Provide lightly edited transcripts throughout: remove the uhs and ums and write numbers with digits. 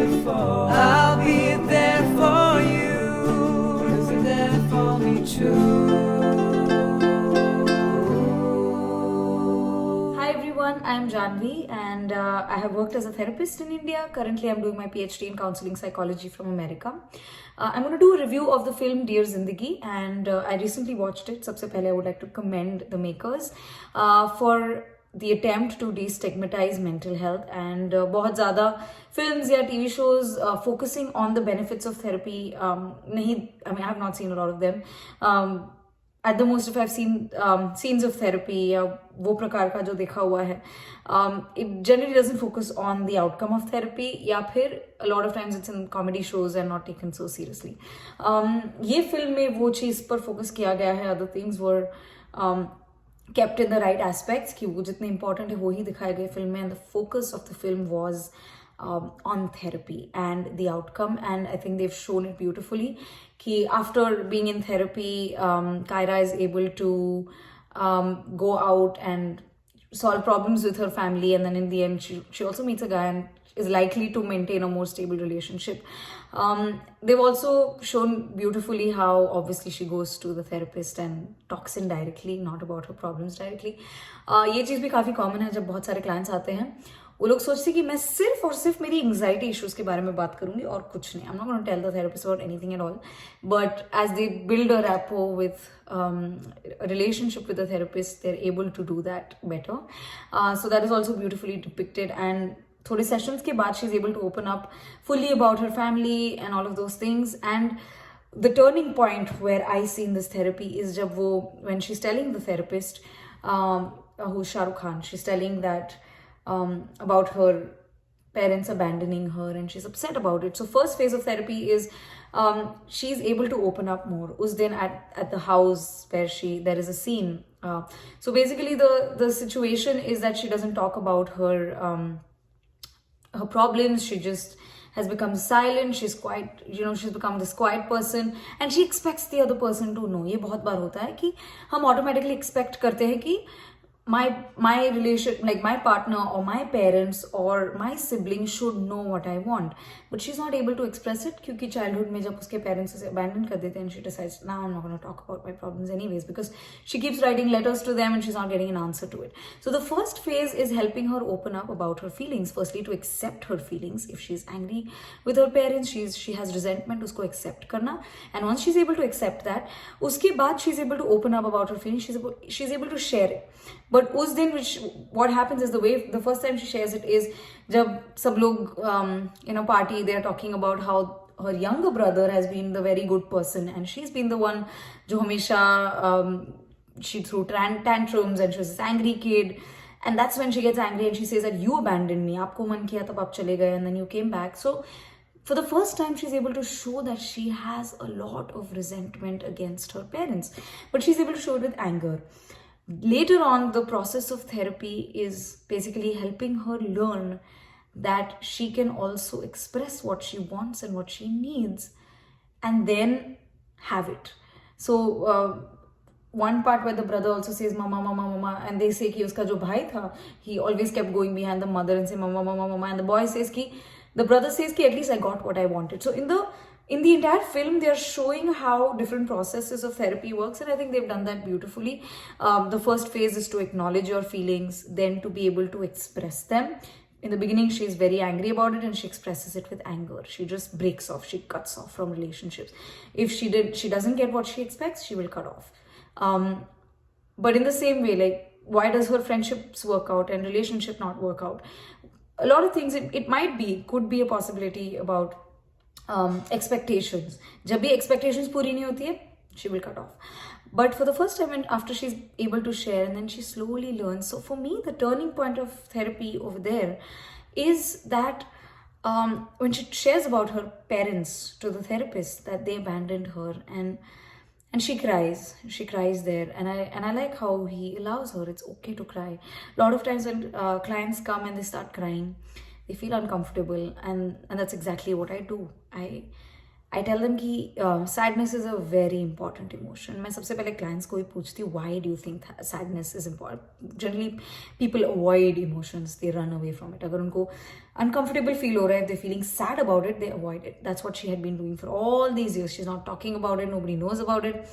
before. I'll be there for you, 'cause you're there for me too. Hi everyone, I am Janvi and I have worked as a therapist in India. Currently, I'm doing my PhD in counseling psychology from America. I'm going to do a review of the film Dear Zindagi and I recently watched it. Sabse pehle, I would like to commend the makers for the attempt to destigmatize mental health and बहुत ज़्यादा films या TV shows focusing on the benefits of therapy नहीं, I mean I have not seen a lot of them. At the most, if I've seen scenes of therapy या वो प्रकार का जो देखा हुआ है, it generally doesn't focus on the outcome of therapy या फिर a lot of times it's in comedy shows and not taken so seriously. ये फिल्म में वो चीज़ पर फोकस किया गया है. Other things were kept in the right aspects कि वो जितने important है वो ही दिखाए गए फिल्म में, and the focus of the film was on therapy and the outcome, and I think they've shown it beautifully कि after being in therapy Kyra is able to go out and solve problems with her family, and then in the end she also meets a guy and is likely to maintain a more stable relationship. They've also shown beautifully how obviously she goes to the therapist and talks indirectly, not about her problems directly. ये चीज़ भी काफ़ी common है जब बहुत सारे clients आते हैं. वो लोग सोचते हैं कि मैं सिर्फ और सिर्फ मेरी एंग्जाइटी इश्यूज के बारे में बात करूंगी और कुछ नहीं. I'm not going to tell the therapist about anything at all. But as they build a rapport with a relationship with the therapist, they're able to do that better. So that is also beautifully depicted. And थोड़े sessions के बाद she's able to open up fully about her family and all of those things. And the turning point where I see in this therapy is जब वो, when she's telling the therapist, who's Shah Rukh Khan, she's telling that about her parents abandoning her and she's upset about it. So first phase of therapy is she's able to open up more. Us din at the house where there is a scene. So basically the situation is that she doesn't talk about her problems. She just has become silent. She's quite, she's become this quiet person and she expects the other person to know. ये बहुत बार होता है कि हम automatically expect करते हैं कि my relation, like my partner or my parents or my siblings should know what I want, but she's not able to express it क्योंकि childhood में जब उसके parents उसे abandon कर देते हैं, and she decides now I'm not going to talk about my problems anyways because she keeps writing letters to them and she's not getting an answer to it. So the first phase is helping her open up about her feelings. Firstly, to accept her feelings. If she's angry with her parents, she has resentment, उसको accept करना, and once she's able to accept that, उसके बाद she's able to open up about her feelings. She's able to share it. But उस दिन what happens is the first time she shares it is जब सब लोग in a party they are talking about how her younger brother has been the very good person and she's been the one जो हमेशा she threw tantrums and she was this angry kid, and that's when she gets angry and she says that you abandoned me, आपको मन किया तब आप चले गए and then you came back. So for the first time she's able to show that she has a lot of resentment against her parents, but she's able to show it with anger. Later on, the process of therapy is basically helping her learn that she can also express what she wants and what she needs and then have it. So one part where the brother also says mama mama mama and they say कि उसका जो भाई था, he always kept going behind the mother and say mama mama mama, and the boy says कि the brother says कि at least I got what I wanted. So in the entire film, they are showing how different processes of therapy works, and I think they've done that beautifully. The first phase is to acknowledge your feelings, then to be able to express them. In the beginning, she's very angry about it and she expresses it with anger. She just breaks off, she cuts off from relationships. If she doesn't get what she expects, she will cut off. But in the same way, like, why does her friendships work out and relationship not work out? A lot of things, it could be a possibility about expectations. जब भी expectations पूरी नहीं होती है, she will cut off. But for the first time, and after she's able to share, and then she slowly learns. So for me, the turning point of therapy over there is that when she shares about her parents to the therapist, that they abandoned her, and she cries there, and I like how he allows her. It's okay to cry. A lot of times when clients come and they start crying, they feel uncomfortable, and that's exactly what I do. I tell them कि sadness is a very important emotion. मैं सबसे पहले clients को ही पूछती हूँ, why do you think sadness is important? Generally, people avoid emotions, they run away from it. अगर उनको uncomfortable feel हो रहा है, if they're feeling sad about it, they avoid it. That's what she had been doing for all these years. She's not talking about it, nobody knows about it.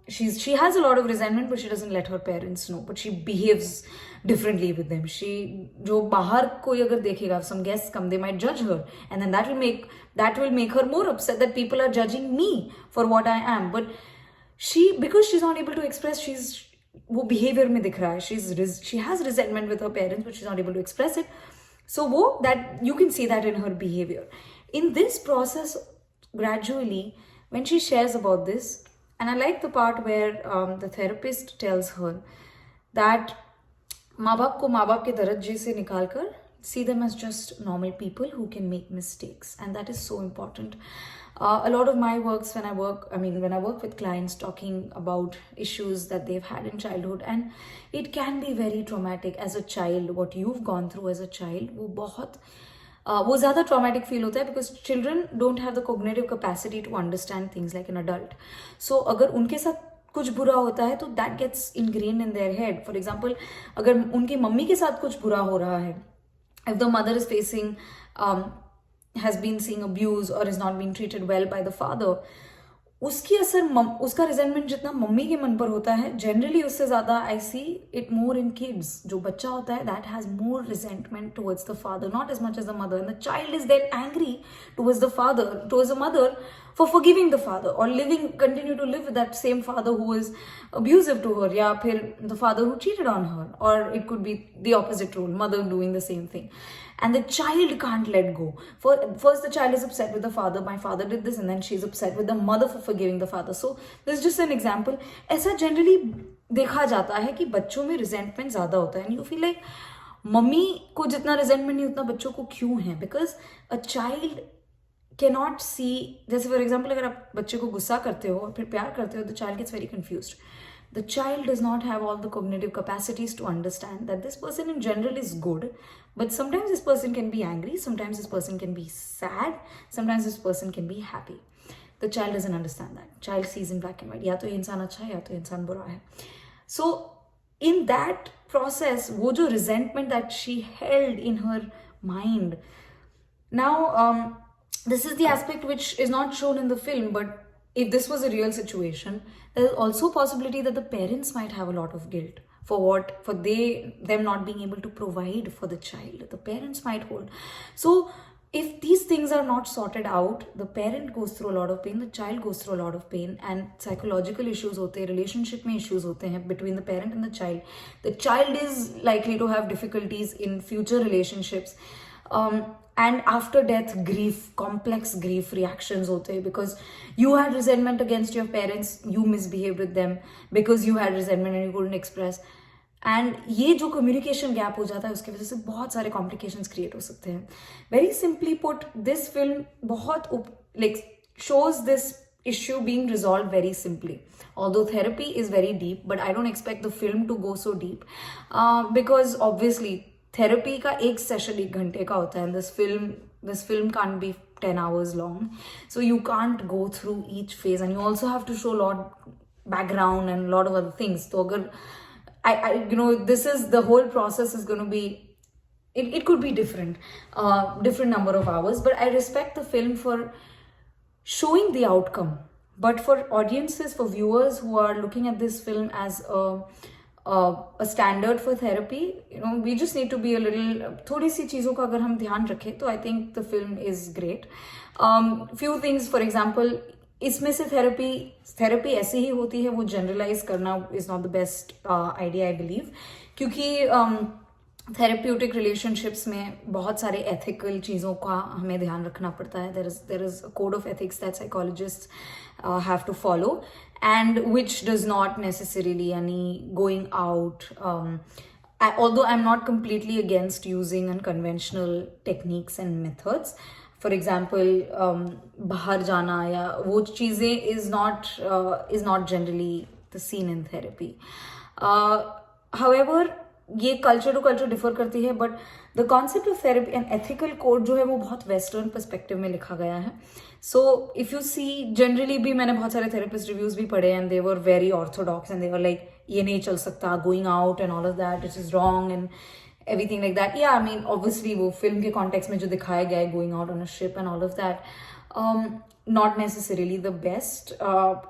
She has a lot of resentment, but she doesn't let her parents know. But she behaves differently with them. जो बाहर कोई अगर देखेगा, if some guests come, they might judge her, and then that will make her more upset that people are judging me for what I am. But because she's not able to express, वो behavior में दिख रहा है. She has resentment with her parents, but she's not able to express it. So that you can see that in her behavior. In this process, gradually, when she shares about this, and I like the part where the therapist tells her that माँ बाप को माँ बाप के दर्जे से निकाल कर see them as just normal people who can make mistakes, and that is so important. A lot of my works when I work with clients talking about issues that they've had in childhood, and it can be very traumatic as a child. What you've gone through as a child, वो ज़्यादा traumatic feel होता है because children don't have the cognitive capacity to understand things like an adult. So अगर उनके साथ कुछ बुरा होता है तो that gets ingrained in their head. For example, अगर उनकी मम्मी के साथ कुछ बुरा हो रहा है, if the mother is facing has been seeing abuse or is not being treated well by the father, उसका resentment जितना मम्मी के मन पर होता है, generally उससे ज़्यादा I see it more in kids. जो बच्चा होता है, that has more resentment towards the father, not as much as the mother. And the child is then angry towards the mother for forgiving the father or continue to live with that same father who is abusive to her, या फिर the father who cheated on her, or it could be the opposite role, mother doing the same thing. And the child can't let go. First, the child is upset with the father. My father did this, and then she's upset with the mother for forgiving the father. So this is just an example. ऐसा generally देखा जाता है कि बच्चों में resentment ज़्यादा होता है. And you feel like mummy को जितना resentment नहीं उतना बच्चों को क्यों है? Because a child cannot see. जैसे for example अगर आप बच्चे को गुस्सा करते हो और फिर प्यार करते हो, the child gets very confused. The child does not have all the cognitive capacities to understand that this person in general is good, but sometimes this person can be angry, sometimes this person can be sad, sometimes this person can be happy. The child doesn't understand that. Child sees in black and white. या तो ये इंसान अच्छा है या तो ये इंसान बुरा है. So in that process, वो जो resentment that she held in her mind. Now, this is the aspect which is not shown in the film, but if this was a real situation, there is also a possibility that the parents might have a lot of guilt for them not being able to provide for the child. The parents might hold. So if these things are not sorted out, the parent goes through a lot of pain, the child goes through a lot of pain, and psychological issues hote hain, relationship mein issues hote hain between the parent and the child. The child is likely to have difficulties in future relationships. And after death, complex grief reactions hote hain because you had resentment against your parents, you misbehaved with them because you had resentment and you couldn't express. And ये जो communication gap हो जाता है उसकी वजह से बहुत सारे complications create हो सकते हैं. Very simply put, this film shows this issue being resolved very simply. Although therapy is very deep, but I don't expect the film to go so deep because obviously therapy का एक session 1 घंटे का होता है, and this film can't be 10 hours long, so you can't go through each phase, and you also have to show a lot background and a lot of other things. So agar this is the whole process is going to be, it could be different number of hours, but I respect the film for showing the outcome. But for audiences, for viewers who are looking at this film as a standard for therapy, we just need to be a little, थोड़ी सी चीज़ों का अगर हम ध्यान रखें तो I think the film is great. Few things, for example, इसमें से थेरेपी ऐसी ही होती है, वो जनरलाइज करना is not the best idea I believe, क्योंकि थेरेप्यूटिक रिलेशनशिप्स में बहुत सारे एथिकल चीज़ों का हमें ध्यान रखना पड़ता है. There is a code of ethics that psychologists have to follow, and which does not necessarily यानी going out. Although I'm not completely against using unconventional techniques and methods, for example, बाहर जाना या वो चीज़ें is not generally the scene in therapy. However, ये culture to culture differ करती है, but the concept of therapy and ethical code जो है वो बहुत western perspective में लिखा गया है. So if you see, generally भी मैंने बहुत सारे therapist reviews भी पढ़े, and they were very orthodox, and they were like ये नहीं चल सकता, going out and all of that, it is wrong, everything like that. Yeah, I mean, obviously वो film के context में जो दिखाया गया है, going out on a ship and all of that, not necessarily the best,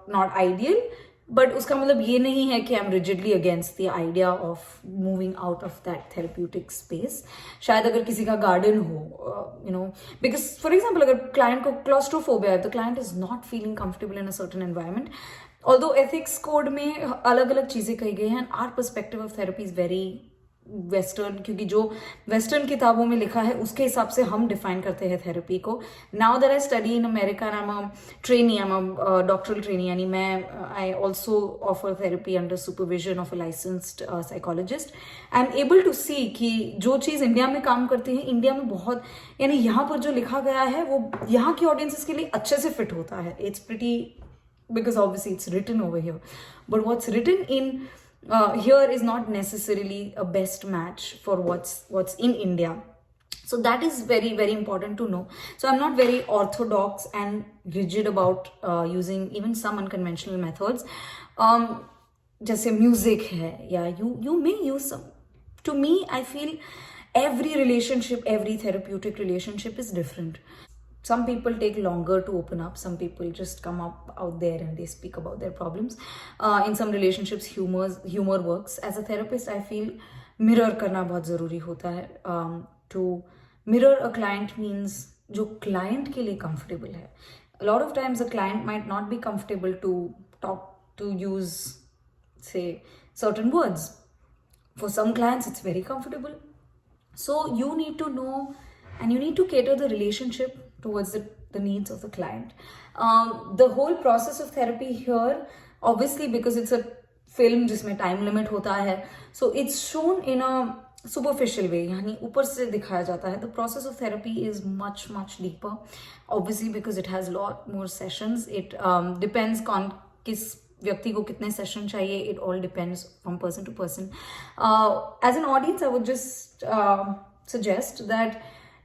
not ideal, but उसका मतलब ये नहीं है कि I'm rigidly against the idea of moving out of that therapeutic space. शायद अगर किसी का garden हो, you know, because for example अगर client को claustrophobia है, the client is not feeling comfortable in a certain environment. Although ethics code में अलग अलग चीज़ें कही गई हैं, our perspective of therapy is very western, क्योंकि जो वेस्टर्न किताबों में लिखा है उसके हिसाब से हम डिफाइन करते हैं थेरेपी को. Now that I study in America and I am trainee, I am doctoral trainee, यानी मैं I also offer therapy under supervision of a licensed psychologist. I am able to see कि जो चीज़ India में काम करती है, India में बहुत, यानी यहाँ पर जो लिखा गया है वो यहाँ की ऑडियंसेस के लिए अच्छे से फिट होता है. It's pretty, because obviously it's written over here, but what's written in here is not necessarily a best match for what's in India. So that is very, very important to know. So I'm not very orthodox and rigid about using even some unconventional methods. जैसे music है, या you may use some. To me, I feel every relationship, every therapeutic relationship is different. Some people take longer to open up. Some people just come up out there and they speak about their problems. In some relationships, humor works. As a therapist, I feel mirror करना बहुत ज़रूरी होता है. To mirror a client means जो client के लिए comfortable है. A lot of times, a client might not be comfortable to use, say, certain words. For some clients, it's very comfortable. So you need to know, and you need to cater the relationship towards the needs of the client. The whole process of therapy here, obviously because it's a film जिसमें time limit होता है, so it's shown in a superficial way, यानी ऊपर से दिखाया जाता है. The process of therapy is much, much deeper, obviously because it has a lot more sessions. It depends on किस व्यक्ति को कितने सेशन चाहिए. It all depends from person to person. As an audience, I would just suggest that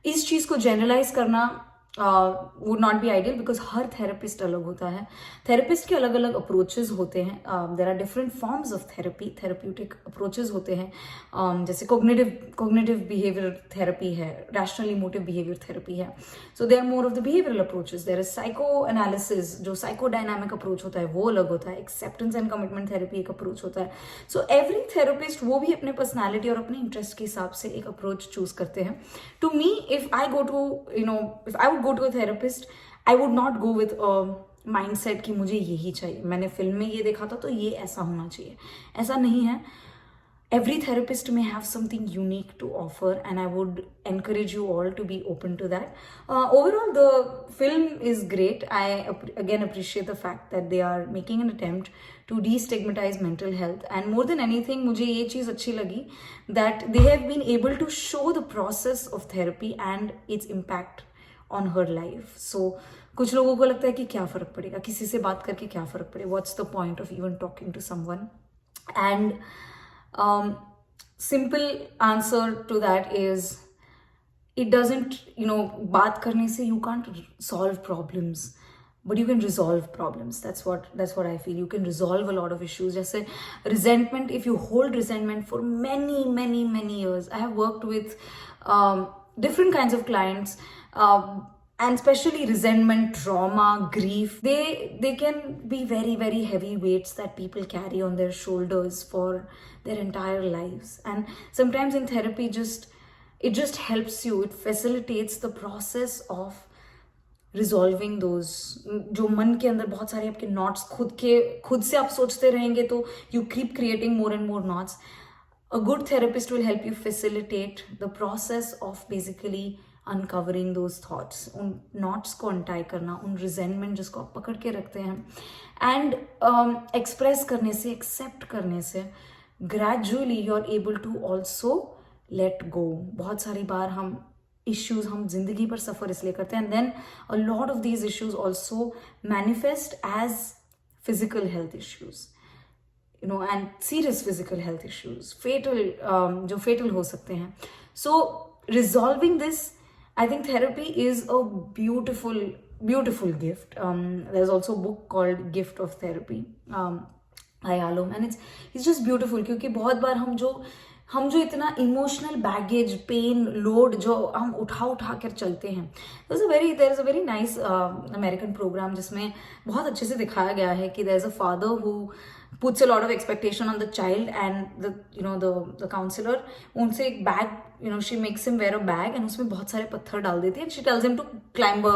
इस चीज़ को generalize करना would not be ideal, because her therapist अलग होता है. थेरेपिस्ट के अलग अलग अप्रोचेज होते हैं. There are different forms of therapy, therapeutic approaches होते हैं. जैसे कोग्निटिव बिहेवियर थेरेपी है, रैशनल इमोटिव बिहेवियर थेरेपी है. So they are more of the behavioral approaches. There is psycho analysis, जो साइको डायनामिक अप्रोच होता है वो अलग होता है. एक्सेप्टेंस एंड कमिटमेंट थेरेपी एक अप्रोच होता है. सो एवरी थेरेपिस्ट वो भी अपने पर्सनैलिटी और अपने इंटरेस्ट के हिसाब से एक अप्रोच चूज करते हैं. To me, if I go to if I would go to a therapist, I would not go with a mindset कि मुझे यही चाहिए, मैंने फिल्म में ये देखा था तो ये ऐसा होना चाहिए. ऐसा नहीं है. Every therapist may have something unique to offer, and I would encourage you all to be open to that. Overall, the film is great. I again appreciate the fact that they are making an attempt to destigmatize mental health, and more than anything, मुझे ये चीज़ अच्छी लगी that they have been able to show the process of therapy and its impact on her life. So कुछ लोगों को लगता है कि क्या फ़र्क पड़ेगा, किसी से बात करके क्या फ़र्क पड़ेगा, what's the point of even talking to someone? And simple answer to that is, it doesn't, बात करने से you can't solve problems, but you can resolve problems. That's what I feel. You can resolve a lot of issues. Jaise resentment, if you hold resentment for many, many, many years. I have worked with different kinds of clients, and especially resentment, trauma, grief. They can be very, very heavy weights that people carry on their shoulders for their entire lives. And sometimes in therapy, it just helps you. It facilitates the process of resolving those, जो मन के अंदर बहुत सारे आपके knots खुद से आप सोचते रहेंगे तो you keep creating more and more knots. A good therapist will help you facilitate the process of basically uncovering those thoughts, उन नॉट्स को अनटाई करना, उन रिजेंटमेंट जिसको आप पकड़ के रखते हैं, एंड एक्सप्रेस करने से, एक्सेप्ट करने से gradually you are able to also let go. बहुत सारी बार हम issues हम जिंदगी पर सफ़र इसलिए करते हैं, and then a lot of these issues also manifest as physical health issues, and serious physical health issues, fatal, जो fatal हो सकते हैं. So resolving this, I think therapy is a beautiful, beautiful gift. There's also a book called Gift of Therapy by Alom, and it's just beautiful, क्योंकि बहुत बार हम जो हम जो इतना इमोशनल बैगेज, पेन, लोड जो हम उठा कर चलते हैं. There is a very nice American program जिसमें बहुत अच्छे से दिखाया गया है कि there is a father who puts a lot of expectation on the child, and the counselor उनसे एक bag, she makes him wear a bag and उसमें बहुत सारे पत्थर डाल देती है, and she tells him to climb a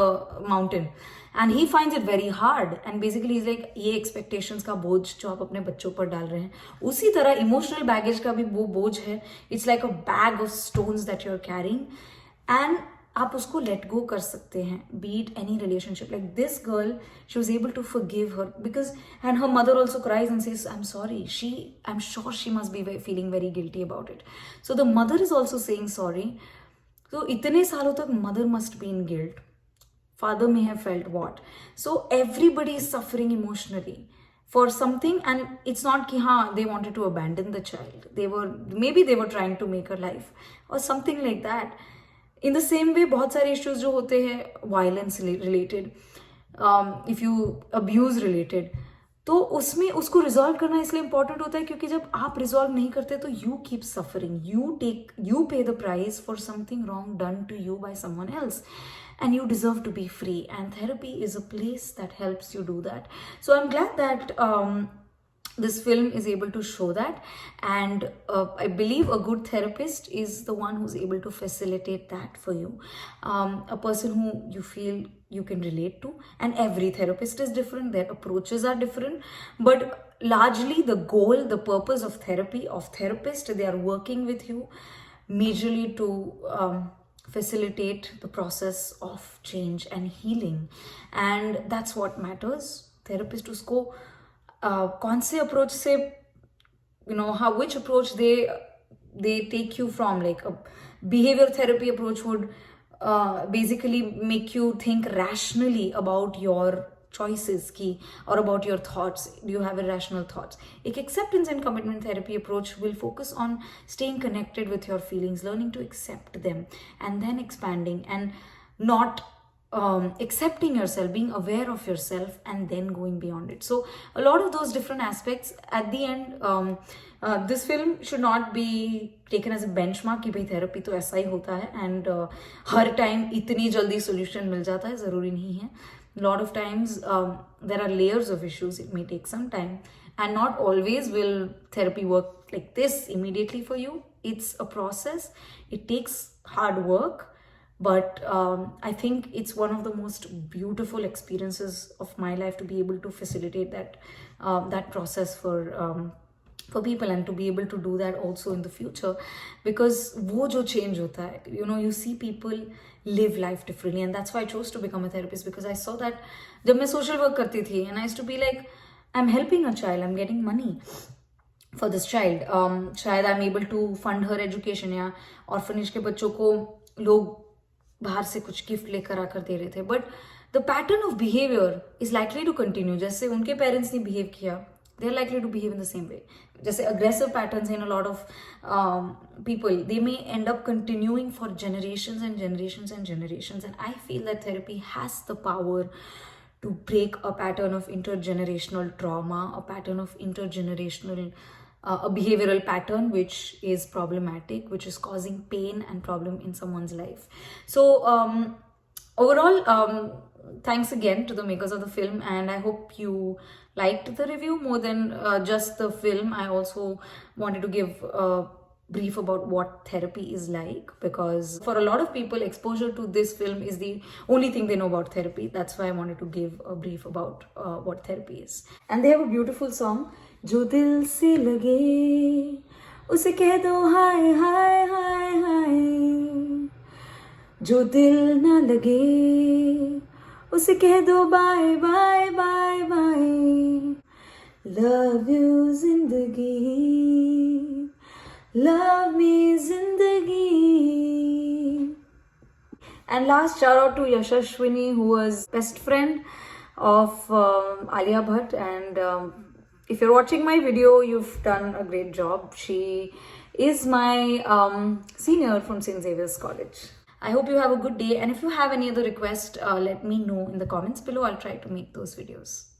mountain and he finds it very hard, and basically he's like ये expectations का बोझ जो आप अपने बच्चों पर डाल रहे हैं, उसी तरह emotional baggage का भी वो बोझ है. It's like a bag of stones that you're carrying, and आप उसको लेट गो कर सकते हैं. Be it any relationship, like this girl, she was able to forgive her because, and her mother also cries and says I am sorry. I am sure she must be feeling very guilty about it. So the mother is also saying sorry. तो इतने सालों तक mother must be in guilt. Father may have felt what. So everybody is suffering emotionally for something, and it's not ki they wanted to abandon the child. Maybe they were trying to make her life or something like that. In the same way, बहुत सारे issues जो होते हैं violence related, if you abuse related, तो उसमें उसको resolve करना इसलिए इंपॉर्टेंट होता है क्योंकि जब आप रिजॉल्व नहीं करते तो you keep suffering, you pay the price for something wrong done to you by someone else, and you deserve to be free, and therapy is a place that helps you do that. So I'm glad that this film is able to show that, and I believe a good therapist is the one who's able to facilitate that for you, a person who you feel you can relate to. And every therapist is different, their approaches are different, but largely the goal, the purpose of therapy, of therapist, they are working with you majorly to facilitate the process of change and healing, and that's what matters. Therapist उसको कौन से approach से, which approach they take you from, like a behavior therapy approach would basically make you think rationally about your choices ki, or about your thoughts. Do you have irrational thoughts? Ek acceptance and commitment therapy approach will focus on staying connected with your feelings, learning to accept them, and then expanding, and not accepting yourself, being aware of yourself, and then going beyond it. So a lot of those different aspects at the end, this film should not be taken as a benchmark कि भाई therapy तो ऐसा ही होता है, and her time इतनी जल्दी solution मिल जाता है, ज़रूरी नहीं है. A lot of times there are layers of issues. It may take some time, and not always will therapy work like this immediately for you. It's a process. It takes hard work, but I think it's one of the most beautiful experiences of my life to be able to facilitate that process for people, and to be able to do that also in the future, because वो जो change होता है, you see people live life differently, and that's why I chose to become a therapist, because I saw that जब मैं social work करती थी, and I used to be like, I'm helping a child, I'm getting money for this child, शायद I'm able to fund her education, या orphanage के बच्चों को लोग बाहर से कुछ गिफ्ट लेकर आकर दे रहे थे, but the pattern of behavior is likely to continue. जैसे उनके parents ने behave किया, they're likely to behave in the same way. जैसे aggressive patterns in a lot of people, they may end up continuing for generations and generations and generations. And I feel that therapy has the power to break a pattern of intergenerational trauma, a pattern of intergenerational a behavioral pattern which is problematic, which is causing pain and problem in someone's life. So overall, thanks again to the makers of the film, and I hope you liked the review more than just the film. I also wanted to give a brief about what therapy is like, because for a lot of people, exposure to this film is the only thing they know about therapy. That's why I wanted to give a brief about what therapy is. And they have a beautiful song, जो दिल से लगे उसे कह दो हाय हाय हाय हाय, जो दिल ना लगे उसे कह दो bye bye bye bye. Love you जिंदगी, love me zindagi. And last shout out to Yashashwini, who was best friend of Alia Bhatt, and if you're watching my video, you've done a great job. She is my senior from St. Xavier's College. I hope you have a good day, and if you have any other request, let me know in the comments below. I'll try to make those videos.